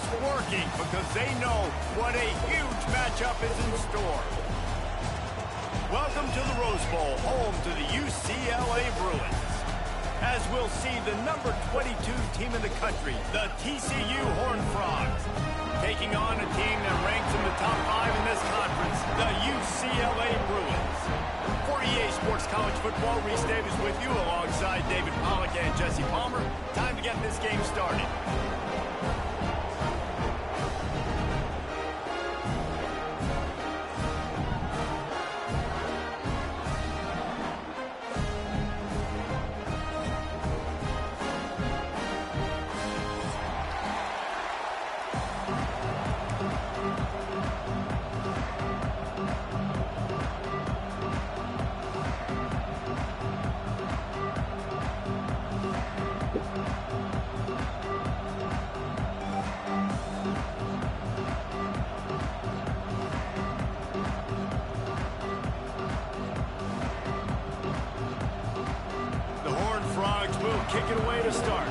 just working because they know what a huge matchup is in store. Welcome to the Rose Bowl, home to the UCLA Bruins. As we'll see the number 22 team in the country, the TCU Horned Frogs, taking on a team that ranks in the top 5 in this conference, the UCLA Bruins. For EA Sports College Football, Reese Davis with you alongside David Pollack and Jesse Palmer. Time to get this game started. Will kick it away to start.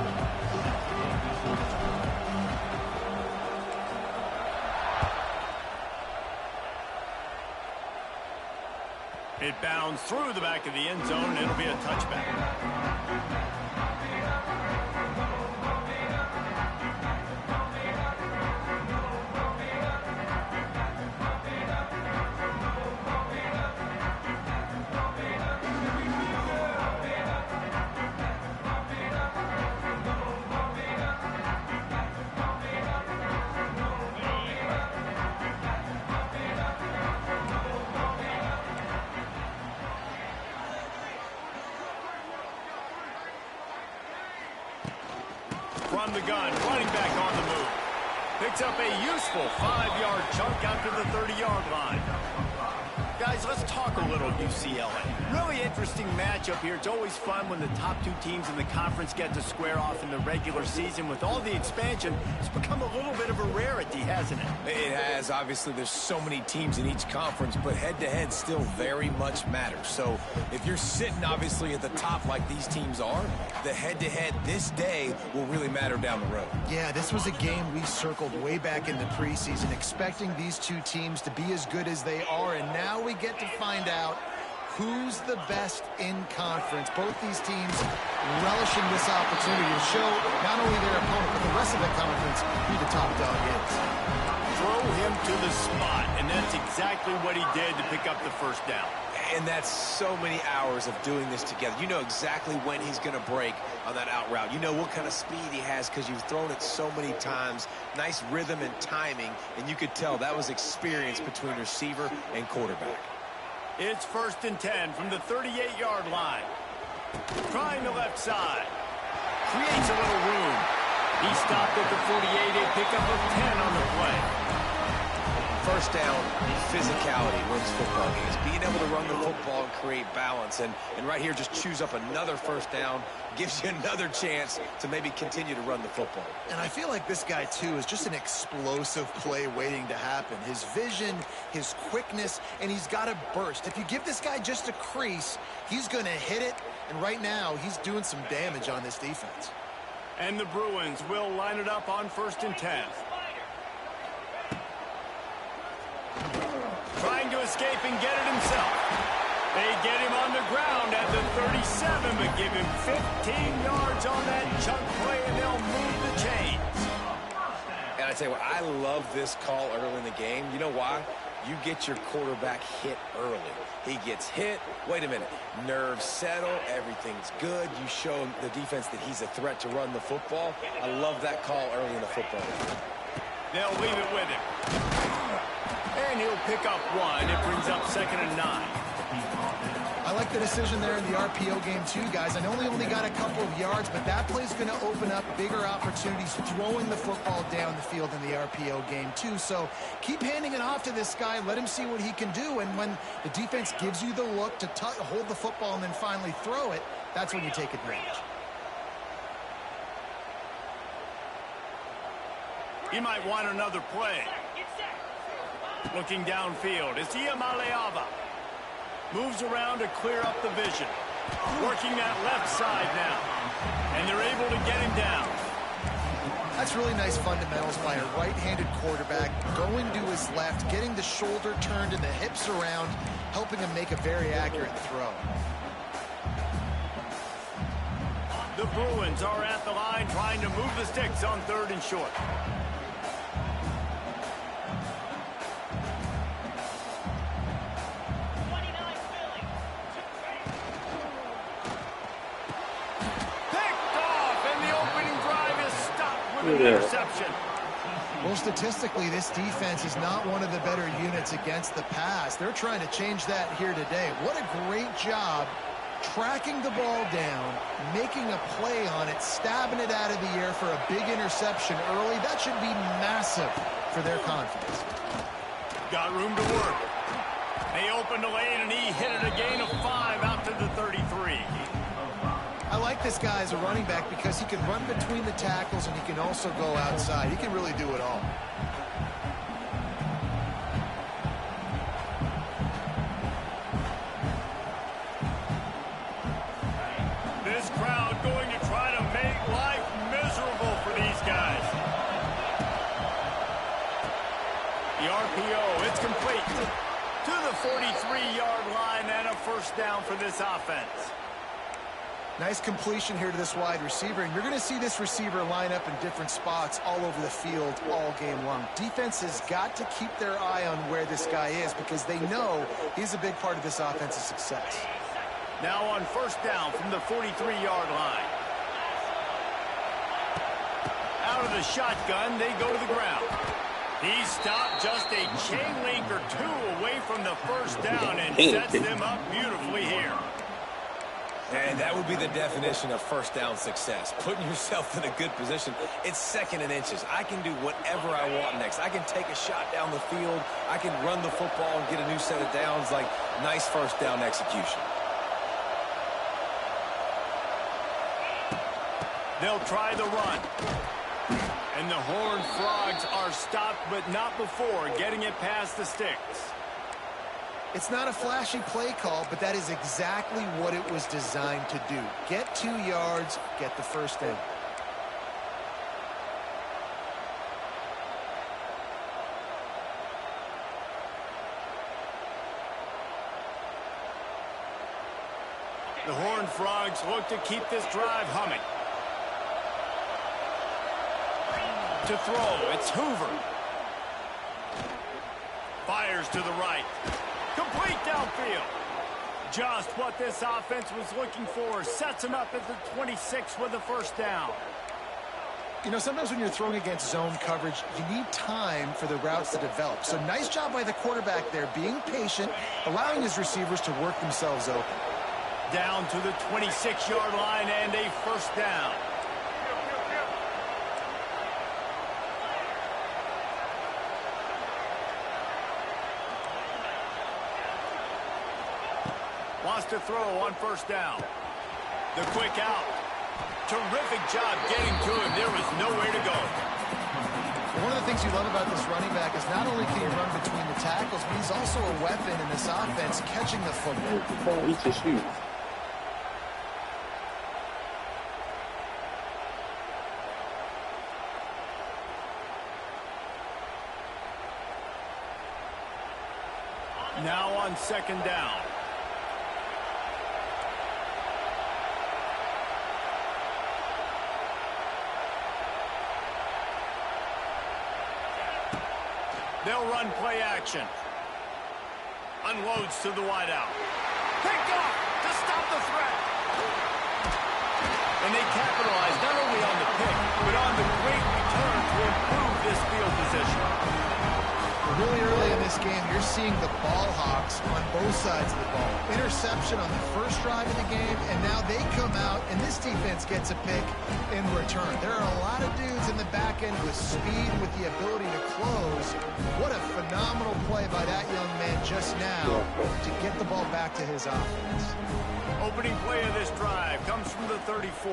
It bounds through the back of the end zone, and it'll be a touchback. From the gun, running back on the move. Picks up a useful 5-yard chunk after the 30-yard line. Guys, let's talk a little UCLA. Really interesting matchup here. It's always fun when the top 2 teams in the conference get to square off in the regular season. With all the expansion, it's become a little bit of a rarity, hasn't it? It has. Obviously, there's so many teams in each conference, but head-to-head still very much matters. So if you're sitting, obviously, at the top like these teams are, the head-to-head this day will really matter down the road. Yeah, this was a game we circled way back in the preseason, expecting these 2 teams to be as good as they are, and now we get to find out who's the best in conference. Both these teams relishing this opportunity to show not only their opponent, but the rest of the conference who the top dog is. Throw him to the spot, and that's exactly what he did to pick up the first down. And that's so many hours of doing this together. You know exactly when he's going to break on that out route. You know what kind of speed he has because you've thrown it so many times. Nice rhythm and timing, and you could tell that was experience between receiver and quarterback. It's 1st and 10 from the 38-yard line. Trying the left side. Creates a little room. He stopped at the 48, a pickup of 10 on the play. First down, physicality wins football games. Being able to run the football and create balance. And right here, just choose up another first down. Gives you another chance to maybe continue to run the football. And I feel like this guy, too, is just an explosive play waiting to happen. His vision, his quickness, and he's got a burst. If you give this guy just a crease, he's going to hit it. And right now, he's doing some damage on this defense. And the Bruins will line it up on 1st and 10. Trying to escape and get it himself. They get him on the ground at the 37, but give him 15 yards on that chunk play, and they'll move the chains. And I tell you what, I love this call early in the game. You know why? You get your quarterback hit early. He gets hit. Wait a minute. Nerves settle. Everything's good. You show the defense that he's a threat to run the football. I love that call early in the football game. They'll leave it with him. And he'll pick up 1. It brings up 2nd and 9. I like the decision there in the RPO game too, guys. I know he only got a couple of yards, but that play's going to open up bigger opportunities throwing the football down the field in the RPO game too. So keep handing it off to this guy. Let him see what he can do. And when the defense gives you the look to hold the football and then finally throw it, that's when you take advantage. He might want another play. Looking downfield, it's Iamaleava. Moves around to clear up the vision. Working that left side now. And they're able to get him down. That's really nice fundamentals by a right-handed quarterback, going to his left, getting the shoulder turned and the hips around, helping him make a very accurate throw. The Bruins are at the line trying to move the sticks on 3rd and short. Picked off, and the opening drive is stopped with an interception. Well, statistically, this defense is not one of the better units against the pass. They're trying to change that here today. What a great job tracking the ball down, making a play on it, stabbing it out of the air for a big interception early. That should be massive for their confidence. Got room to work. They opened the lane, and he hit it a gain of 5 out to the 33. I like this guy as a running back because he can run between the tackles and he can also go outside. He can really do it all. This crowd going to try to make life miserable for these guys. The RPO, it's complete to the 43-yard line and a first down for this offense. Nice completion here to this wide receiver, and you're going to see this receiver line up in different spots all over the field all game long. Defense has got to keep their eye on where this guy is because they know he's a big part of this offense's success. Now on first down from the 43-yard line. Out of the shotgun, they go to the ground. He stopped just a chain link or two away from the first down and sets them up beautifully here. And that would be the definition of first down success. Putting yourself in a good position. It's 2nd and inches. I can do whatever I want next. I can take a shot down the field. I can run the football and get a new set of downs. Like, nice first down execution. They'll try the run. And the Horned Frogs are stopped, but not before getting it past the sticks. It's not a flashy play call, but that is exactly what it was designed to do. Get 2 yards, get the first down. The Horned Frogs look to keep this drive humming. To throw, it's Hoover. Fires to the right. Complete downfield. Just what this offense was looking for. Sets him up at the 26 with a first down. You know, sometimes when you're throwing against zone coverage, you need time for the routes to develop. So nice job by the quarterback there, being patient, allowing his receivers to work themselves open. Down to the 26-yard line and a first down. Wants to throw on first down. The quick out. Terrific job getting to him. There was nowhere to go. One of the things you love about this running back is not only can he run between the tackles, but he's also a weapon in this offense, catching the football. Eat your shoes. Now on second down. They'll run play action. Unloads to the wideout. Picked off to stop the threat. And they capitalize not only on the pick, but on the great return to improve this field position. Really early in this game, you're seeing the ball hawks on both sides of the ball. Interception on the first drive of the game, and now they come out, and this defense gets a pick in return. There are a lot of dudes in the back end with speed, with the ability to close. What a phenomenal play by that young man just now to get the ball back to his offense. Opening play of this drive comes from the 34.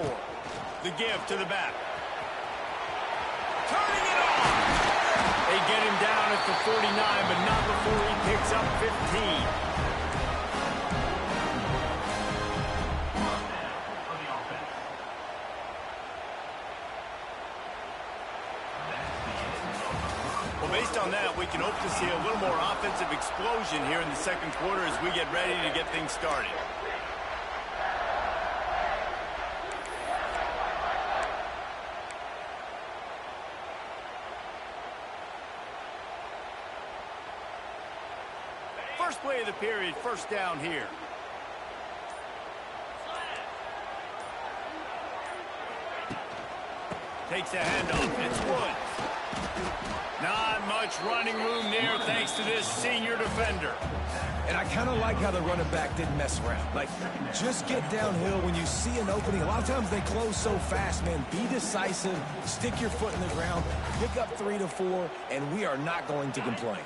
The give to the back. Turning it off. They get him down at the 49, but not before he picks up 15. Well, based on that, we can hope to see a little more offensive explosion here in the second quarter as we get ready to get things started. First play of the period, first down here. Takes a handoff. It's Woods. Not much running room there thanks to this senior defender. And I kind of like how the running back didn't mess around. Like, just get downhill when you see an opening. A lot of times they close so fast, man. Be decisive. Stick your foot in the ground. Pick up 3 to 4, and we are not going to complain.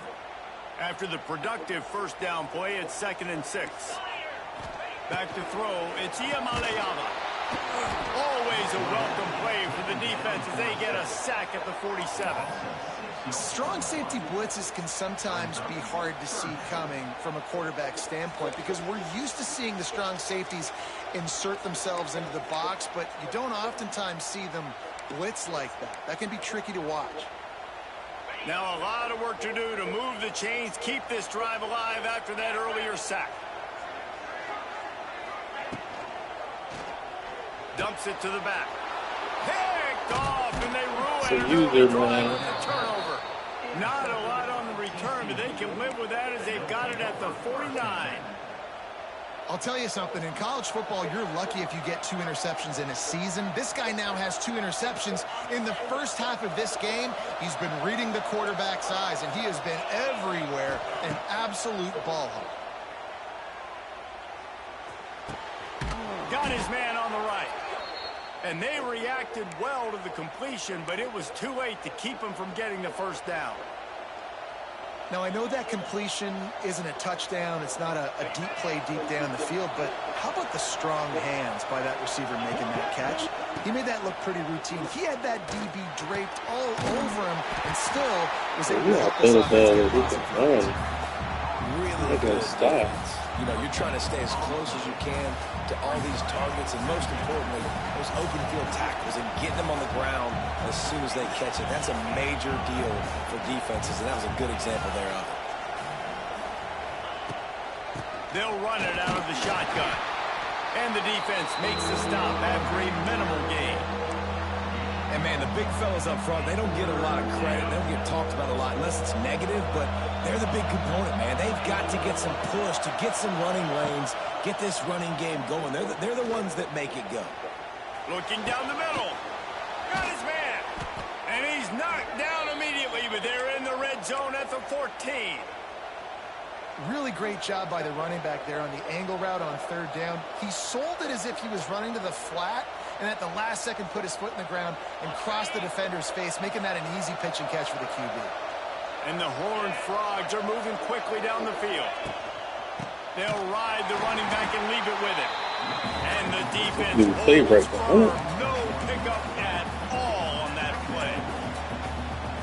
After the productive first down play, it's 2nd and 6. Back to throw. It's Iamaleava. Always a welcome play for the defense as they get a sack at the 47. Strong safety blitzes can sometimes be hard to see coming from a quarterback standpoint because we're used to seeing the strong safeties insert themselves into the box, but you don't oftentimes see them blitz like that. That can be tricky to watch. Now a lot of work to do to move the chains, keep this drive alive after that earlier sack. Dumps it to the back. Picked off, and they ruin an early drive with a turnover. Not a lot on the return, but they can live with that as they've got it at the 49. I'll tell you something. In college football, you're lucky if you get 2 interceptions in a season. This guy now has 2 interceptions. In the first half of this game, he's been reading the quarterback's eyes, and he has been everywhere, an absolute ball hawk. Got his man on the right. And they reacted well to the completion, but it was too late to keep him from getting the first down. Now, I know that completion isn't a touchdown. It's not a deep play deep down the field, but how about the strong hands by that receiver making that catch? He made that look pretty routine. He had that DB draped all over him and still was able to help this offense. Really good defense. You know, you're trying to stay as close as you can to all these targets, and most importantly, those open field tackles and getting them on the ground as soon as they catch it. That's a major deal for defenses, and that was a good example there of it. They'll run it out of the shotgun. And the defense makes the stop after a minimal gain. And, man, the big fellas up front, they don't get a lot of credit. They don't get talked about a lot unless it's negative, but they're the big component, man. They've got to get some push, to get some running lanes, get this running game going. They're the ones that make it go. Looking down the middle. Got his man. And he's knocked down immediately, but they're in the red zone at the 14. Really great job by the running back there on the angle route on 3rd down. He sold it as if he was running to the flat, and at the last second put his foot in the ground and crossed the defender's face, making that an easy pitch and catch for the QB. And the Horned Frogs are moving quickly down the field. They'll ride the running back and leave it with him. And the defense holds firm. No pickup at all on that play.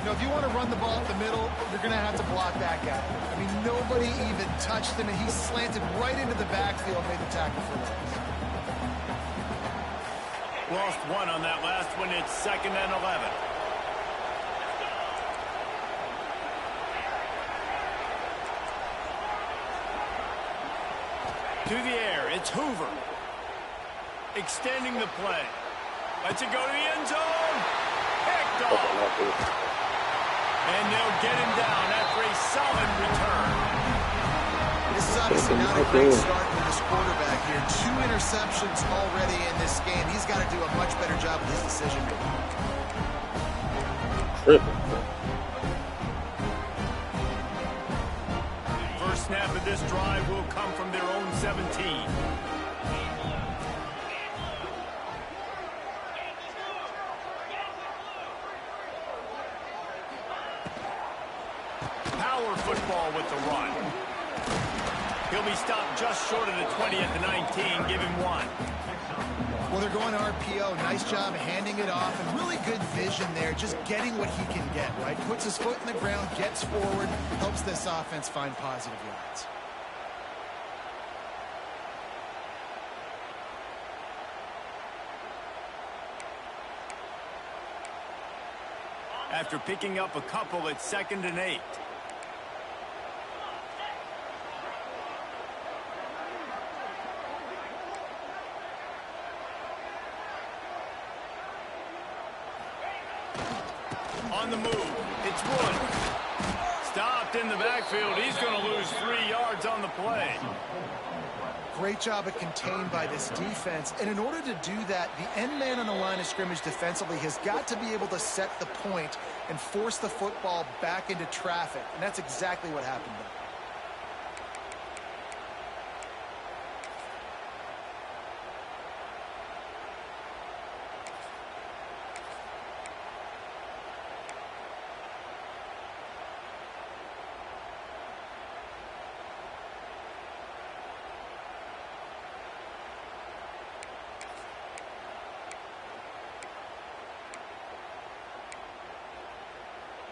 You know, if you want to run the ball up the middle, you're going to have to block that guy. I mean, nobody even touched him, and he slanted right into the backfield, made the tackle for loss. Lost 1 on that last one. It's 2nd and 11. To the air, it's Hoover. Extending the play. Lets it go to the end zone. Picked off. And they'll get him down after a solid return. This is obviously not a great start for this quarterback here. 2 interceptions already in this game. He's got to do a much better job with his decision making. First snap of this drive will come from their own 17. Power football with the run. He'll be stopped just short of the 20 at the 19. Give him 1. Well, they're going RPO. Nice job handing it off, and really good vision there, just getting what he can get, right? Puts his foot in the ground, gets forward, helps this offense find positive yards. after picking up a couple at 2nd and 8. On the move, it's Wood. Stopped in the backfield. He's going to lose 3 yards on the play. Great job at contained by this defense. And in order to do that, the end man on the line of scrimmage defensively has got to be able to set the point and force the football back into traffic. And that's exactly what happened there.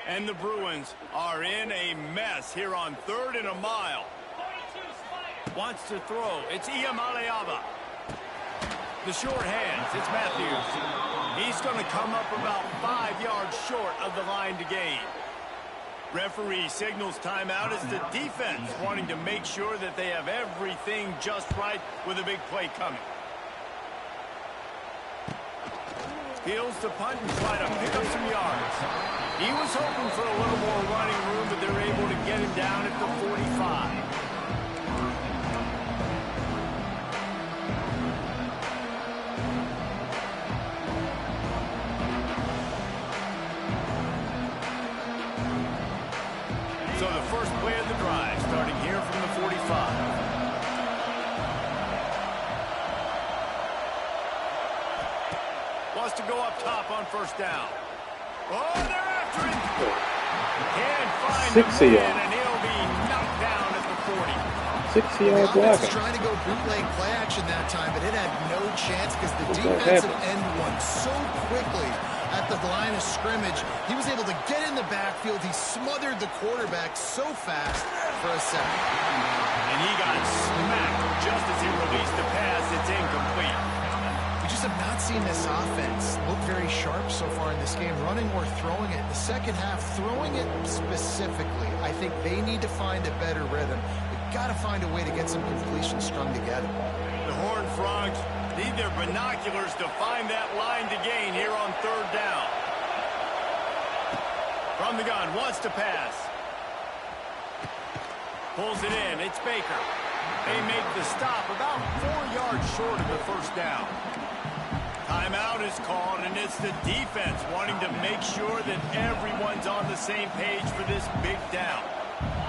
And the Bruins are in a mess here on 3rd and a mile. Wants to throw. It's Iamaleava. The short hands. It's Matthews. He's going to come up about 5 yards short of the line to gain. Referee signals timeout as the defense wanting to make sure that they have everything just right with a big play coming. Fields to punt and try to pick up some yards. He was hoping for a little more running room, but they're able to get him down at the 45. So the first play of the drive, starting here from the 45. Wants to go up top on 1st down. Oh, they're after him. Can't find him, and he'll be knocked down at the 40. 60-yard block. Trying to go bootleg play action that time, but it had no chance because the defensive end won so quickly at the line of scrimmage. He was able to get in the backfield. He smothered the quarterback so fast for a sack. And he got smacked just as he released the pass. It's incomplete. We just have not seen this offense look very sharp so far in this game, running or throwing it. In the second half, throwing it specifically, I think they need to find a better rhythm. They've got to find a way to get some completions strung together. The Horned Frogs need their binoculars to find that line to gain here on 3rd down. From the gun, wants to pass. Pulls it in, it's Baker. They make the stop about 4 yards short of the 1st down. Timeout is called, and it's the defense wanting to make sure that everyone's on the same page for this big down.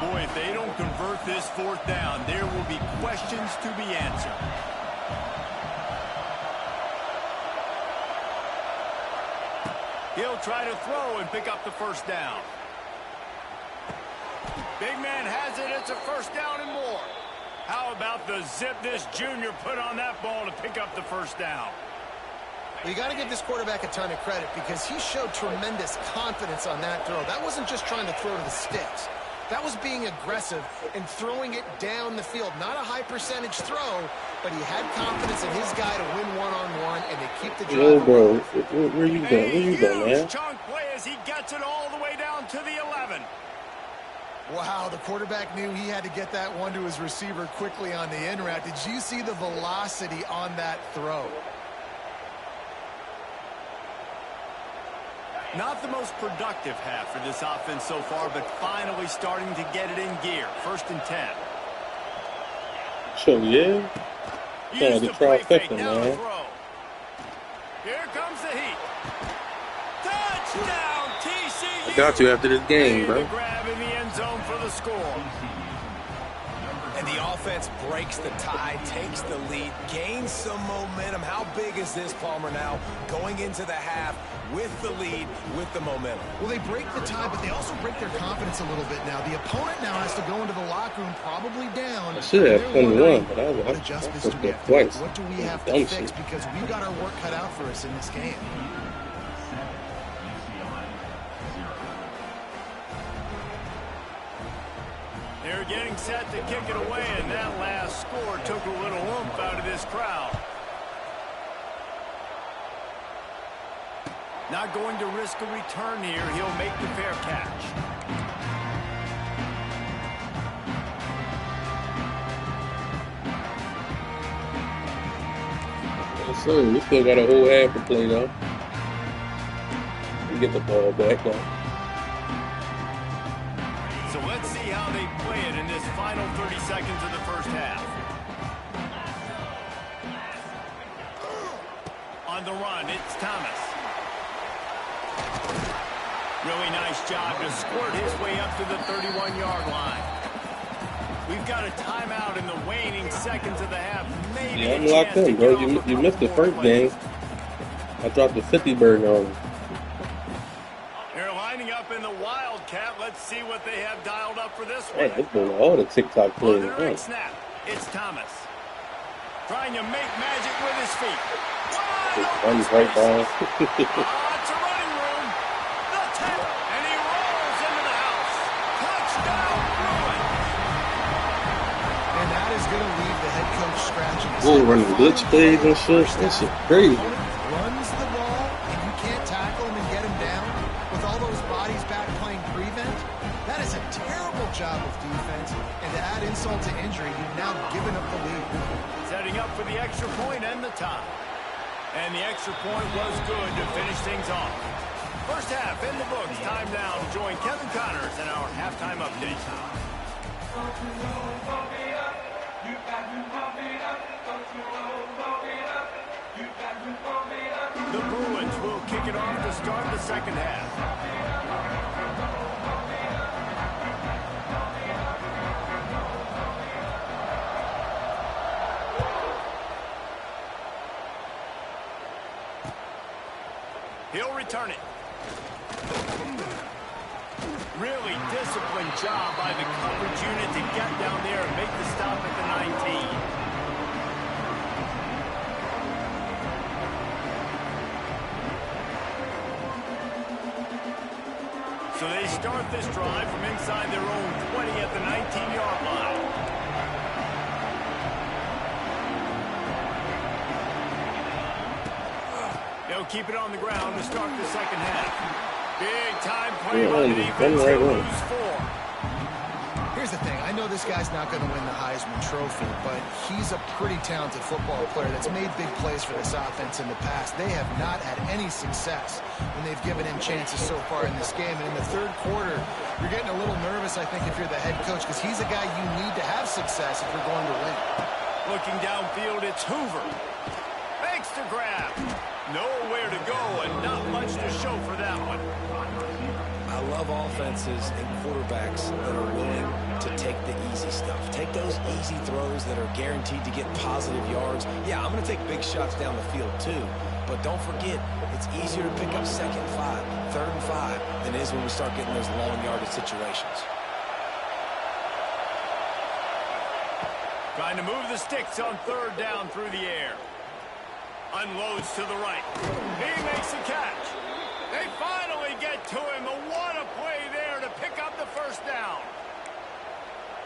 Boy, if they don't convert this 4th down, there will be questions to be answered. He'll try to throw and pick up the 1st down. Big man has it. It's a 1st down and more. How about the zip this junior put on that ball to pick up the 1st down? Well, you got to give this quarterback a ton of credit because he showed tremendous confidence on that throw. That wasn't just trying to throw to the sticks. That was being aggressive and throwing it down the field. Not a high percentage throw, but he had confidence in his guy to win one-on-one and to keep the drive. Yo, bro, where you going? Where you going, man? Chunk play as he gets it all the way down to the 11. Wow, the quarterback knew he had to get that one to his receiver quickly on the in route. Did you see the velocity on that throw? Not the most productive half for this offense so far, but finally starting to get it in gear. 1st and 10. So, yeah. Use the the play fake, trifecta, now the man. throw. Here comes the heat. Touchdown, TCU! I got you after this game, bro. The grab in the end zone for the score. And the offense breaks the tie, takes the lead, gains some momentum. How big is this, Palmer, now going into the half with the lead, with the momentum? Well, they break the tie, but they also break their confidence a little bit now. The opponent now has to go into the locker room probably down. I should have 21, but I what adjustments do we have to twice. make? What do we have to fix? Because we've got our work cut out for us in this game. They're getting set to kick it away, and that last score took a little oomph out of this crowd. Not going to risk a return here. He'll make the fair catch. Yes, sir. We still got a whole half to play, though. We get the ball back now. So let's see how they play it in this final 30 seconds of the first half. On the run, it's Thomas. Really nice job to squirt his way up to the 31-yard line. We've got a timeout in the waning seconds of the half. Maybe yeah, I'm locked in, bro. You missed the first game. I dropped the 50 burden on him. They're lining up in the Wildcat. Let's see what they have dialed up for this one. Man, it's been all the TikTok plays. On the next snap, it's Thomas. Trying to make magic with his feet. Runs right by. It's a running room. The 10, and he rolls into the house. Touchdown, Bruins. And that is going to leave the head coach scratching his Bull head. running glitch plays and shit. That shit crazy. Runs the ball, and you can't tackle him and get him down with all those bodies back playing prevent. That is a terrible job of defense. And to add insult to injury, you've now given up the lead. Setting up for the extra point and the tie. And the extra point was good to finish things off. First half in the books. Time now to join Kevin Connors in our halftime update. The Bruins will kick it off to start the second half. He'll return it. Really disciplined job by the coverage unit to get down there and make the stop at the 19. So they start this drive from inside their own 20 at the 19-yard line. They'll keep it on the ground to start the second half. Big time play by the defense. They lose 4. Here's the thing. I know this guy's not going to win the Heisman Trophy, but he's a pretty talented football player that's made big plays for this offense in the past. They have not had any success when they've given him chances so far in this game. And in the third quarter, you're getting a little nervous, I think, if you're the head coach, because he's a guy you need to have success if you're going to win. Looking downfield, it's Hoover. Makes the grab. Nowhere to go and not much to show for that one. I love offenses and quarterbacks that are willing to take the easy stuff. Take those easy throws that are guaranteed to get positive yards. Yeah, I'm going to take big shots down the field too. But don't forget, it's easier to pick up 2nd and 5, 3rd and 5 than it is when we start getting those long yardage situations. Trying to move the sticks on 3rd down through the air. Unloads to the right. He makes the catch. They finally get to him. What a play there to pick up the first down.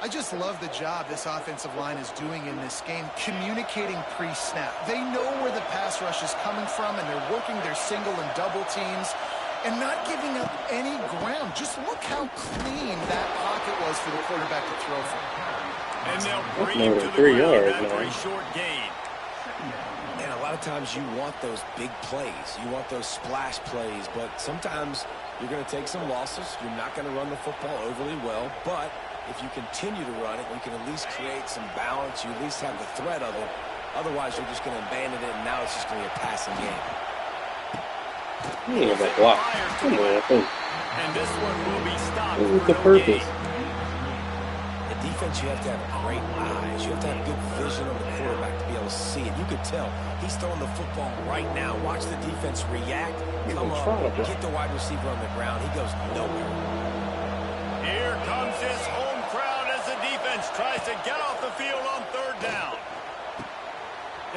I just love the job this offensive line is doing in this game, communicating pre-snap. They know where the pass rush is coming from, and they're working their single and double teams and not giving up any ground. Just look how clean that pocket was for the quarterback to throw from. And they'll bring him to the ground after a short gain. And a lot of times you want those big plays. You want those splash plays, but sometimes you're going to take some losses. You're not going to run the football overly well, but if you continue to run it, you can at least create some balance. You at least have the threat of it. Otherwise, you're just going to abandon it, and now it's just going to be a passing game. Yeah, that block. Come on, I think. And this one will be stopped. What was the purpose? In defense, you have to have great eyes. You have to have good vision on the quarterback to be able to see it. You could tell he's throwing the football right now. Watch the defense react, come up, get the wide receiver on the ground. He goes nowhere. Here comes his home crowd as the defense tries to get off the field on 3rd down.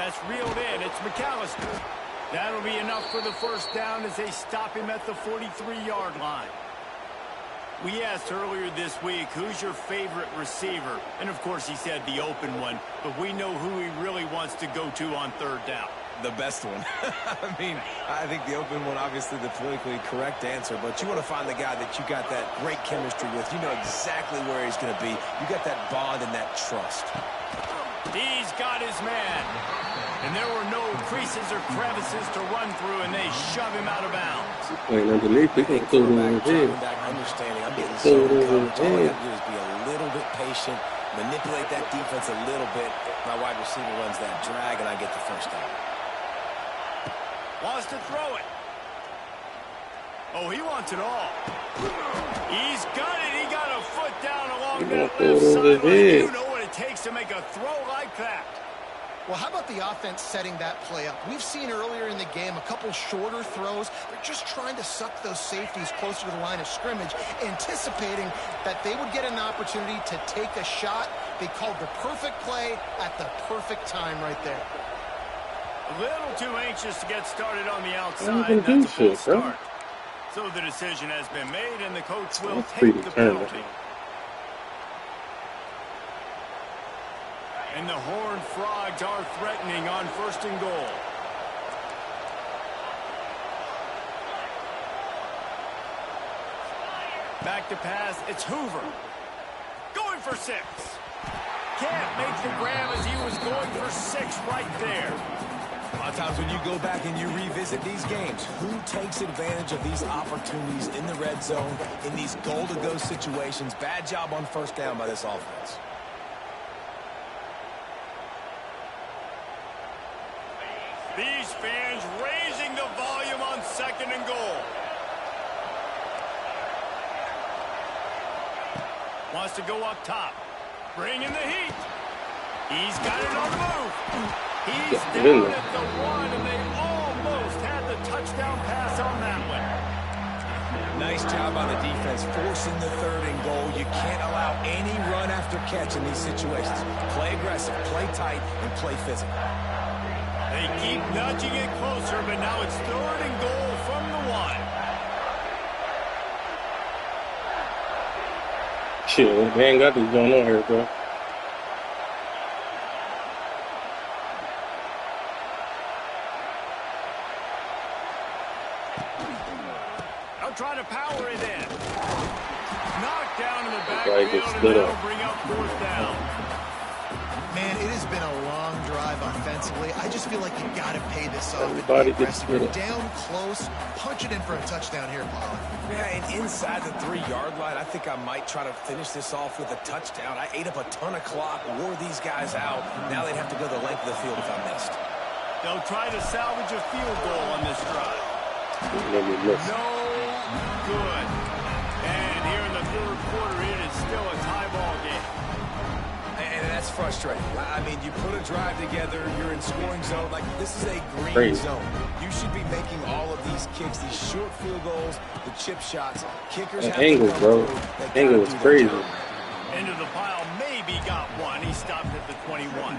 That's reeled in. It's McAllister. That'll be enough for the first down as they stop him at the 43-yard line. We asked earlier this week, who's your favorite receiver? And, of course, he said the open one, but we know who he really wants to go to on 3rd down. The best one. I mean, I think the open one, obviously the politically correct answer, but you want to find the guy that you got that great chemistry with. You know exactly where he's going to be. You got that bond and that trust. He's got his man. And there were no creases or crevices to run through, and they shove him out of bounds. Playing underneath, they can throw it over his head. Understanding, I'm getting so covered. All you have to do is be a little bit patient, manipulate that defense a little bit. My wide receiver runs that drag, and I get the first down. Wants to throw it. Oh, he wants it all. He's got it. He got a foot down along that left sideline. You know what it takes to make a throw like that. Well, how about the offense setting that play up? We've seen earlier in the game a couple shorter throws. They're just trying to suck those safeties closer to the line of scrimmage, anticipating that they would get an opportunity to take a shot. They called the perfect play at the perfect time right there. A little too anxious to get started on the outside. That's a false start. So the decision has been made, and the coach will take the penalty. And the Horned Frogs are threatening on 1st and goal. Back to pass. It's Hoover. Going for 6. Can't make the grab as he was going for 6 right there. A lot of times when you go back and you revisit these games, who takes advantage of these opportunities in the red zone, in these goal-to-go situations? Bad job on 1st down by this offense. These fans raising the volume on 2nd and goal. Wants to go up top. Bringing the heat. He's got it on the move. He's down at the 1, and they almost had the touchdown pass on that one. Nice job on the defense, forcing the 3rd and goal. You can't allow any run after catch in these situations. Play aggressive, play tight, and play physical. They keep nudging it closer, but now it's 3rd and goal from the 1. Shit, man, got this going on here, bro. I'm trying to power it in. Knocked down in the backfield, and that'll bring up 4th down. Man, it has been a long drive offensively. I just feel like you got to pay this off. Everybody gets split up. Down close, punch it in for a touchdown here, Paul. Yeah, and inside the 3-yard line, I think I might try to finish this off with a touchdown. I ate up a ton of clock, wore these guys out. Now they'd have to go the length of the field if I missed. They'll try to salvage a field goal on this drive. No good. And here in the 3rd quarter, it is still a tie ball game. And that's frustrating. I mean, you put a drive together, you're in scoring zone. Like, this is a green zone. You should be making all of these kicks, these short field goals, the chip shots. Kickers have angle, bro. Angle is crazy. Into the pile, maybe got one. He stopped at the 21.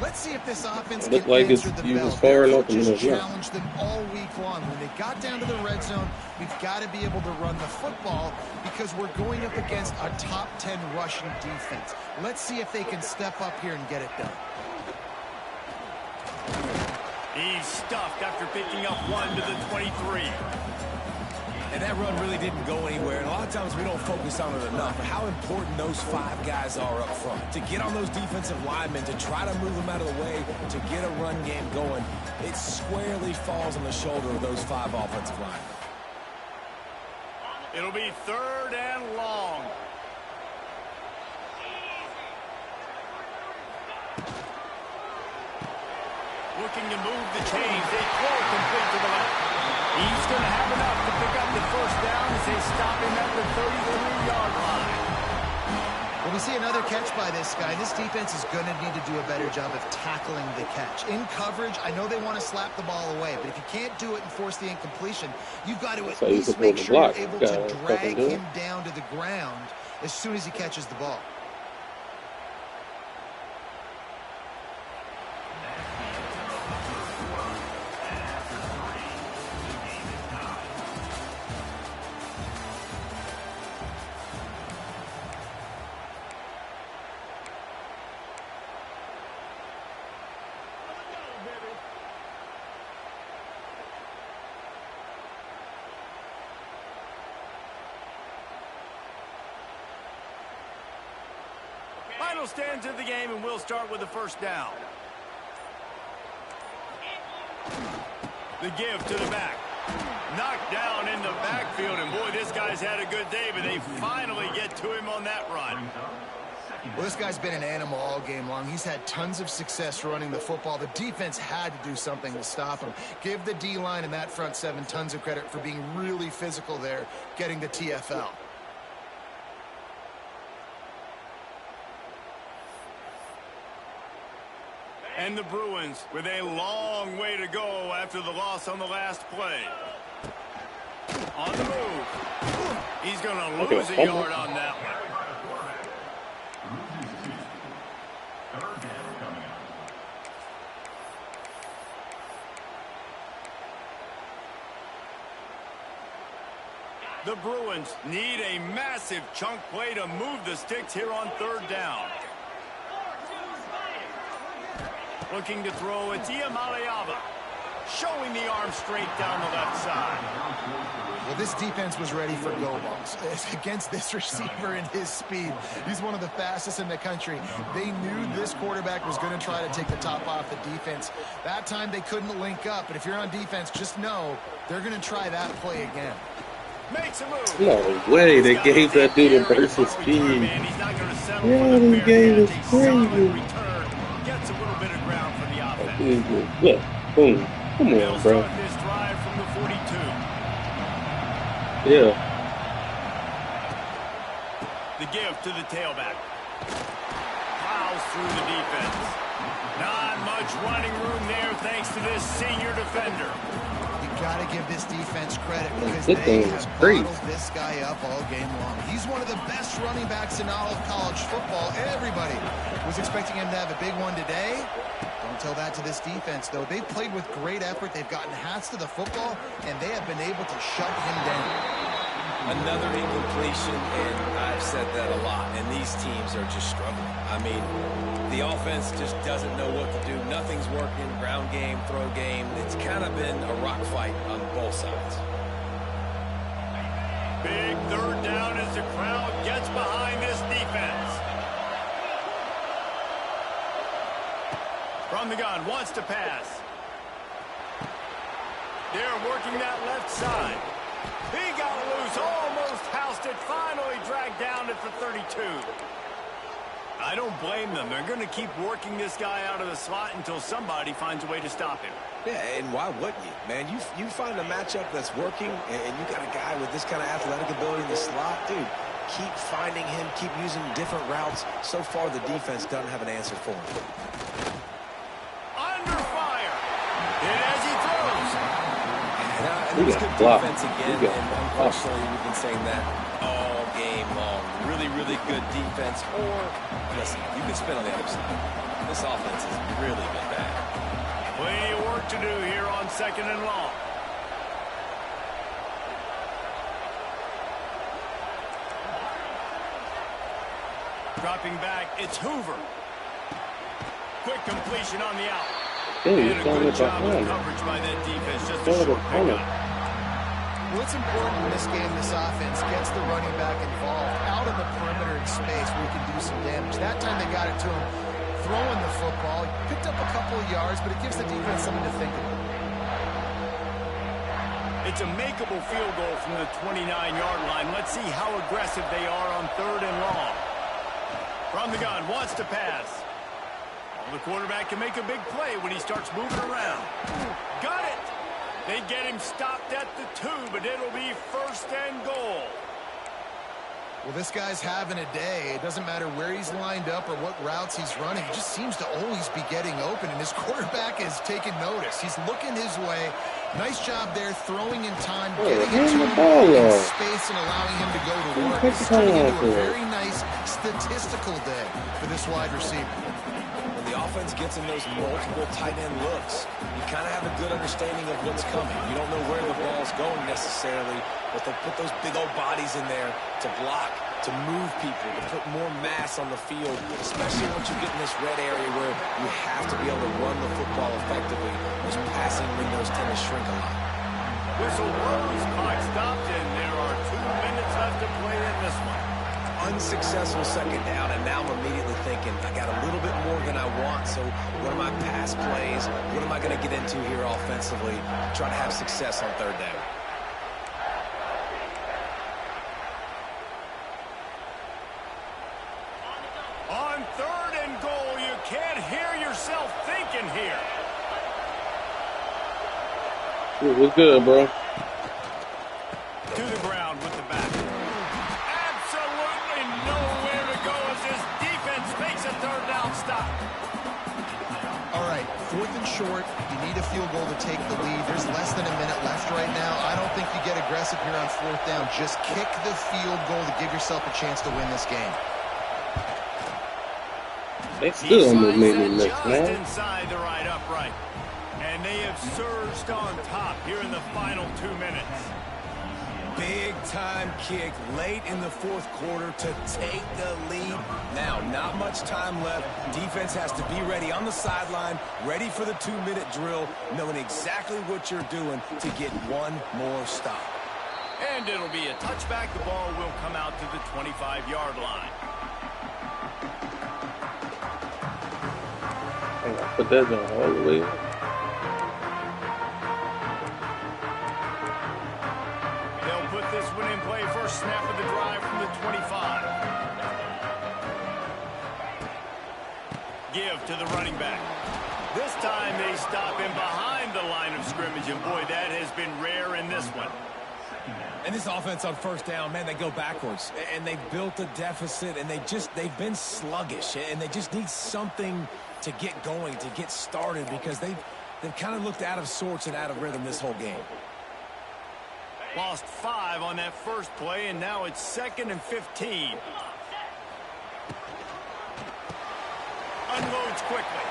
Let's see if this offense can like answer the bell. Far enough just challenged them all week long. When they got down to the red zone, we've got to be able to run the football because we're going up against a top 10 rushing defense. Let's see if they can step up here and get it done. He's stuffed after picking up 1 to the 23. And that run really didn't go anywhere. And a lot of times we don't focus on it enough. But how important those 5 guys are up front. To get on those defensive linemen, to try to move them out of the way, to get a run game going, it squarely falls on the shoulder of those 5 offensive linemen. It'll be 3rd and long. Looking to move the chains. They throw complete to the left. He's going to have enough to pick up the 1st down as they stop him at the 33-yard line. When we see another catch by this guy, this defense is going to need to do a better job of tackling the catch. In coverage, I know they want to slap the ball away, but if you can't do it and force the incompletion, you've got to at least make sure you're able to drag him down to the ground as soon as he catches the ball. Final stands of the game, and we'll start with the first down. The give to the back. Knocked down in the backfield, and boy, this guy's had a good day, but they finally get to him on that run. Well, this guy's been an animal all game long. He's had tons of success running the football. The defense had to do something to stop him. Give the D-line and that front seven tons of credit for being really physical there, getting the TFL. And the Bruins with a long way to go after the loss on the last play. On the move. He's going to lose a yard on that one. The Bruins need a massive chunk play to move the sticks here on third down. Looking to throw, it's Iamaleava. Showing the arm straight down the left side. Well, this defense was ready for go balls against this receiver and his speed. He's one of the fastest in the country. They knew this quarterback was going to try to take the top off the defense. That time they couldn't link up, but if you're on defense, just know they're going to try that play again. Makes a move. No way they gave that dude a burst of speed. Yeah, this game is crazy. Gets a little bit of ground for the offense. Look, boom. Come on, bro. This drive from the 42. Yeah. The give to the tailback. Plows through the defense. Not much running room there thanks to this senior defender. Got to give this defense credit because they have bottled this guy up all game long. He's one of the best running backs in all of college football. Everybody was expecting him to have a big one today. Don't tell that to this defense, though. They've played with great effort. They've gotten hats to the football, and they have been able to shut him down. Another incompletion, and I've said that a lot, and these teams are just struggling. I mean, the offense just doesn't know what to do. Nothing's working. Ground game, throw game. It's kind of been a rock fight on both sides. Big third down as the crowd gets behind this defense. From the gun, wants to pass. They're working that left side. He got loose, almost housed it, finally dragged down at the 32. I don't blame them. They're going to keep working this guy out of the slot until somebody finds a way to stop him. Yeah, and why wouldn't you? Man, you find a matchup that's working, and you got a guy with this kind of athletic ability in the slot, dude, keep finding him, keep using different routes. So far, the defense doesn't have an answer for him. Under fire. And as he throws. And it's good defense again, and unfortunately, we've been saying that all game long. Really, really good defense. Or, listen, you can spin on the other side. This offense has really been bad. Plenty of work to do here on second and long. Dropping back, it's Hoover. Quick completion on the out. Hey, and a good job of coverage by that defense. Just a short pickup. What's important in this game, this offense gets the running back involved out in the perimeter in space where he can do some damage. That time they got it to him throwing the football. He picked up a couple of yards, but it gives the defense something to think about. It's a makeable field goal from the 29-yard line. Let's see how aggressive they are on third and long. From the gun, wants to pass. Well, the quarterback can make a big play when he starts moving around. Got it! They get him stopped at the 2, but it'll be first and goal. Well, this guy's having a day. It doesn't matter where he's lined up or what routes he's running. He just seems to always be getting open, and his quarterback is taking notice. He's looking his way. Nice job there, throwing in time, getting into him in space and allowing him to go to work. It's turning into a very nice statistical day for this wide receiver. When the offense gets in those multiple tight end looks, you kind of have a good understanding of what's coming. You don't know where the ball's going necessarily, but they'll put those big old bodies in there to block, to move people, to put more mass on the field, especially once you get in this red area where you have to be able to run the football effectively. Those passing windows tend to shrink a lot. Whistle blows, clock stopped, and there are 2 minutes left to play in this one. unsuccessful second down, and now I'm immediately thinking, I got a little bit more than I want, so what are my pass plays? What am I going to get into here offensively to try to have success on third down? On third and goal, you can't hear yourself thinking here. What's good, bro? To the ground with the back. Absolutely nowhere to go as this defense makes a third down stop. All right, 4th and short. You need a field goal to take the lead. There's less than a minute left right now. I don't think you get aggressive here on 4th down. Just kick the field goal to give yourself a chance to win this game. They still almost made me miss, man. Inside the right upright. And they have surged on top here in the final 2 minutes. Big time kick late in the fourth quarter to take the lead. Now, not much time left. Defense has to be ready on the sideline, ready for the 2-minute drill, knowing exactly what you're doing to get one more stop. And it'll be a touchback. The ball will come out to the 25-yard line. Put that down all the way. They'll put this one in play. First snap of the drive from the 25. Give to the running back. This time they stop him behind the line of scrimmage, and boy, that has been rare in this one. And this offense on first down, man, they go backwards. And they built a deficit, and they've been sluggish. And they just need something to get going, to get started, because they've kind of looked out of sorts and out of rhythm this whole game. Lost 5 on that first play, and now it's 2nd and 15. Unloads quickly.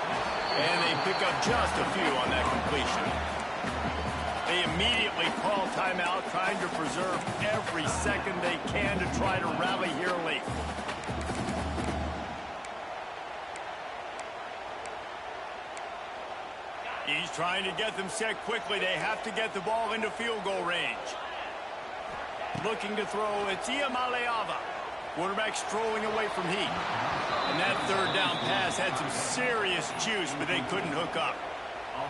And they pick up just a few on that completion. They immediately call timeout, trying to preserve every second they can to try to rally here late. He's trying to get them set quickly. They have to get the ball into field goal range. Looking to throw, it's Iamaleava. Quarterback strolling away from heat. And that third down pass had some serious juice, but they couldn't hook up.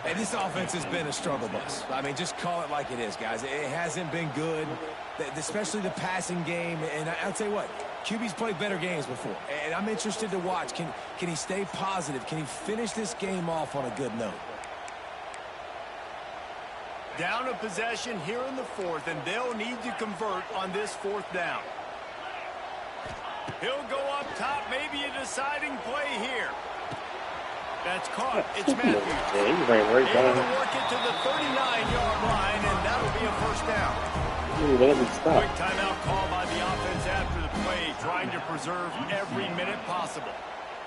And this offense has been a struggle bus. I mean, just call it like it is, guys. It hasn't been good, especially the passing game. And I'll tell you what, QB's played better games before. And I'm interested to watch. Can he stay positive? Can he finish this game off on a good note? Down a possession here in the 4th, and they'll need to convert on this 4th down. He'll go up top, maybe a deciding play here. That's caught. It's Matthews. Yeah, he ran right Able down. to work it to the 39-yard line, and that'll be a first down. Ooh, let me stop. Quick timeout call by the offense after the play, trying to preserve every minute possible.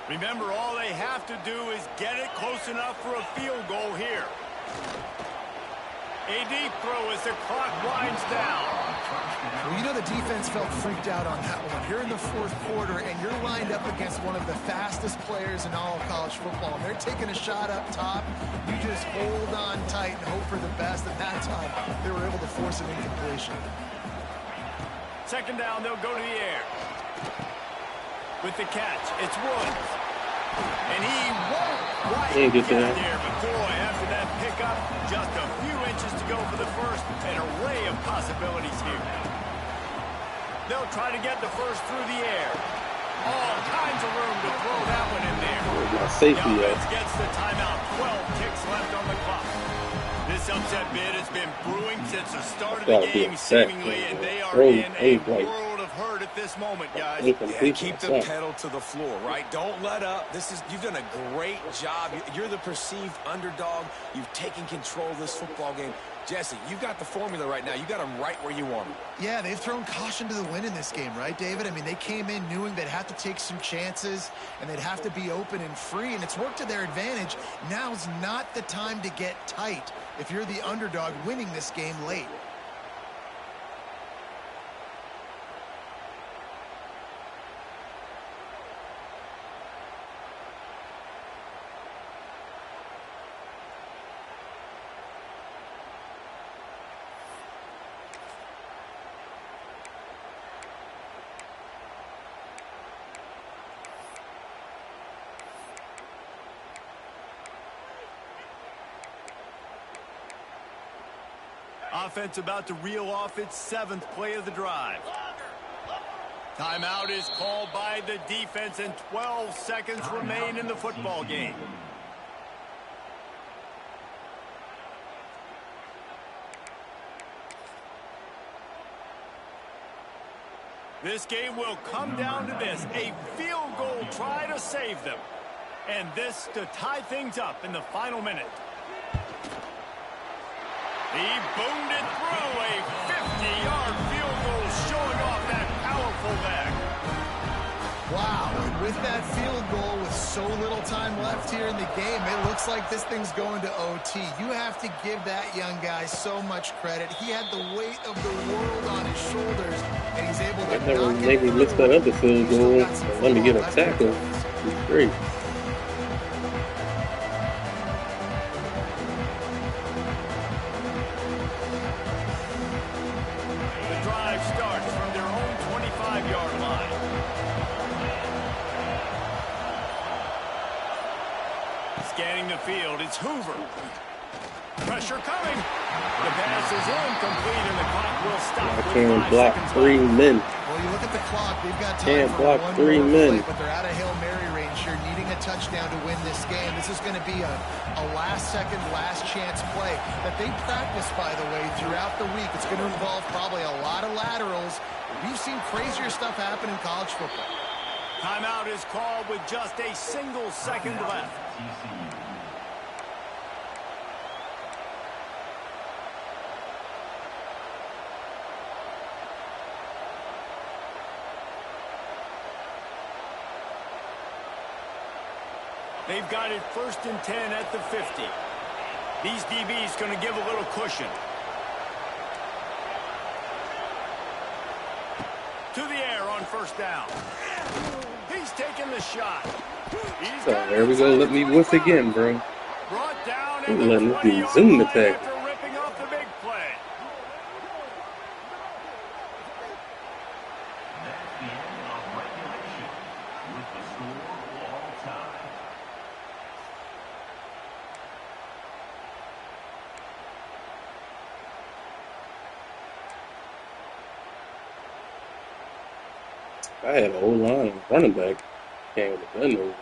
Remember, all they have to do is get it close enough for a field goal here. A deep throw as the clock winds down. Well, you know the defense felt freaked out on that one. You're in the 4th quarter, and you're lined up against one of the fastest players in all of college football. And they're taking a shot up top. You just hold on tight and hope for the best. At that time, they were able to force an incompletion. Second down, they'll go to the air. With the catch, it's Woods. And he won't quite get there. But boy, after that pickup, just a few inches to go for the first. An array of possibilities here. They'll try to get the first through the air. All kinds of room to throw that one in there. My safety, the offense gets the timeout. 12 ticks left on the clock. This upset bid has been brewing since the start of the game, seemingly, and they are in a world of hurt at this moment, guys. Yeah, keep the pedal to the floor, right? Don't let up. You've done a great job. You're the perceived underdog. You've taken control of this football game. Jesse, you've got the formula right now. You got them right where you want them. Yeah, they've thrown caution to the wind in this game, right, David? I mean, they came in knowing they'd have to take some chances and they'd have to be open and free, and it's worked to their advantage. Now's not the time to get tight if you're the underdog winning this game late. Offense about to reel off its 7th play of the drive. Timeout is called by the defense, and 12 seconds remain in the football game. This game will come down to this, a field goal try to save them. And this to tie things up in the final minute. He boomed it through, a 50-yard field goal showing off that powerful back. Wow, and with that field goal with so little time left here in the game, it looks like this thing's going to OT. You have to give that young guy so much credit. He had the weight of the world on his shoulders, and he's able to knock it. Maybe missed that other field goal. Let me get a tackle. It's great. Scanning the field, it's Hoover. Pressure coming. The pass is incomplete, and the clock will stop. I can't block 3 men. Well, you look at the clock. They've got time Can't for block one 3 more men. play, but they're out of Hail Mary range here, needing a touchdown to win this game. This is going to be a last-second, last-chance play that they practice, by the way, throughout the week. It's going to involve probably a lot of laterals. We've seen crazier stuff happen in college football. Timeout is called with just a single second left. They've got it 1st and 10 at the 50. These DBs going to give a little cushion. To the air on 1st down. He's taking the shot. There we go. Let me whiff again, bro. Brought down Ooh, let me do zoom attack. after ripping off the big play. I had a whole line of running back. Came with a gun over.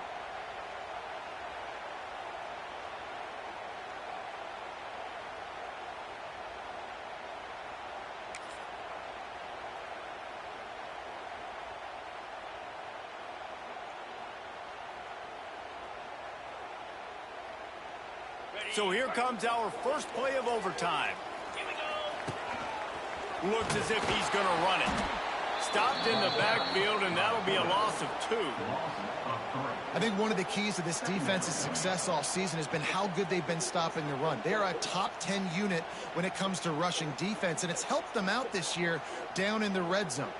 So here comes our first play of overtime. Looks as if he's going to run it. Stopped in the backfield, and that'll be a loss of 2. I think one of the keys to this defense's success all season has been how good they've been stopping the run. They're a top 10 unit when it comes to rushing defense, and it's helped them out this year down in the red zone.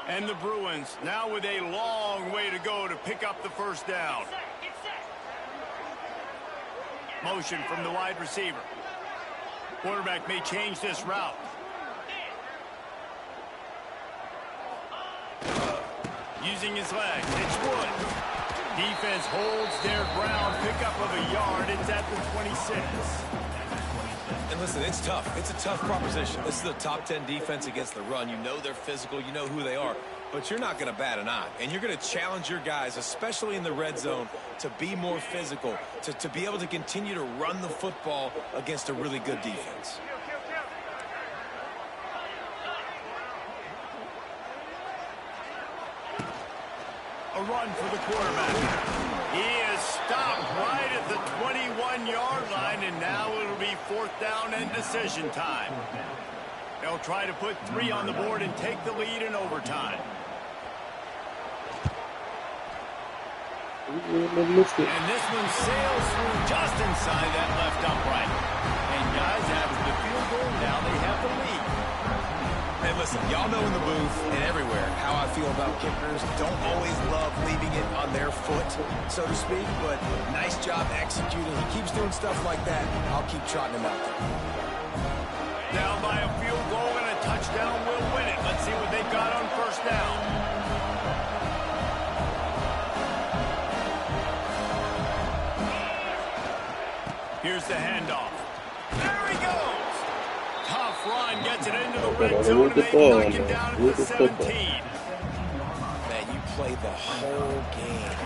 And the Bruins now with a long way to go to pick up the 1st down. Motion from the wide receiver. Quarterback may change this route. Using his legs, it's Woods. Defense holds their ground, pickup of a yard. It's at the 26. And listen, it's tough. It's a tough proposition. This is a top 10 defense against the run. You know they're physical. You know who they are. But you're not going to bat an eye. And you're going to challenge your guys, especially in the red zone, to be more physical, to be able to continue to run the football against a really good defense. A run for the quarterback. He is stopped right at the 21-yard line, and now it'll be 4th down and decision time. They'll try to put 3 on the board and take the lead in overtime. And this one sails through just inside that left upright. And guys, after the field goal, now they have the lead. And listen, y'all know in the booth and everywhere how I feel about kickers. Don't always love leaving it on their foot, so to speak, but nice job executing. He keeps doing stuff like that. I'll keep trotting him out there. Down by a field goal and a touchdown will win it. Let's see what they've got on 1st down. Here's the handoff. There he goes. Tough run, gets it into the red Gotta zone, move and the they ball knock him now. down at Move the the football. 17. Man, you played the whole game.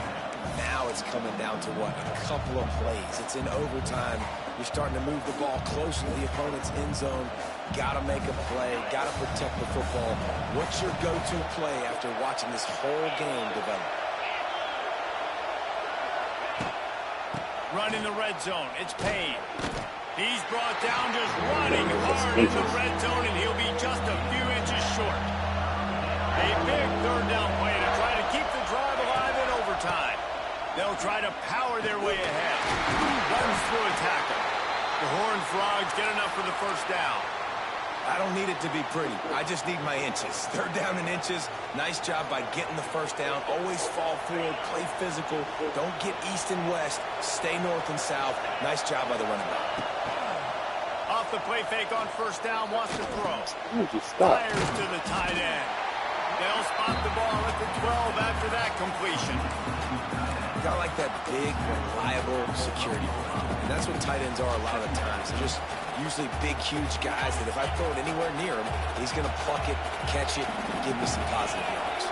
Now it's coming down to what? A couple of plays. It's in overtime. You're starting to move the ball closer to the opponent's end zone. Got to make a play. Got to protect the football. What's your go-to play after watching this whole game develop? Run in the red zone. It's Payne. He's brought down just running hard in the red zone, and he'll be just a few inches short. A big third down play to try to keep the drive alive in overtime. They'll try to power their way ahead. Runs through a tackle. The Horned Frogs get enough for the first down. I don't need it to be pretty. I just need my inches. Third down in inches. Nice job by getting the first down. Always fall forward, play physical. Don't get east and west. Stay north and south. Nice job by the running back. Off the play fake on first down, wants to throw. Why would you stop? Fires to the tight end. They'll spot the ball at the 12 after that completion. Got like that big, reliable security blanket. And that's what tight ends are a lot of the times. They're just usually big, huge guys that if I throw it anywhere near him, he's going to pluck it, catch it, and give me some positive yards.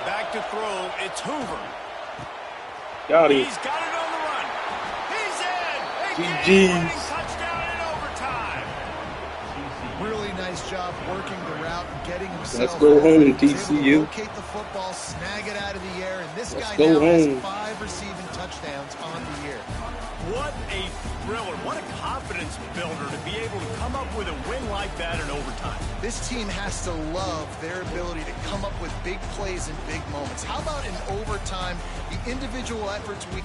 Back to throw, it's Hoover. Got him. He's got it on the run. He's in. A GG's. game-winning touchdown in overtime. Really nice job working the route and getting himself. Let's go home, He was able to TCU. locate the football, snag it out of the air, and this Let's guy go now has home. 5 receiving touchdowns on the year. What a thriller. What a confidence builder to be able to come up with a win like that in overtime. This team has to love their ability to come up with big plays in big moments. How about in overtime, the individual efforts we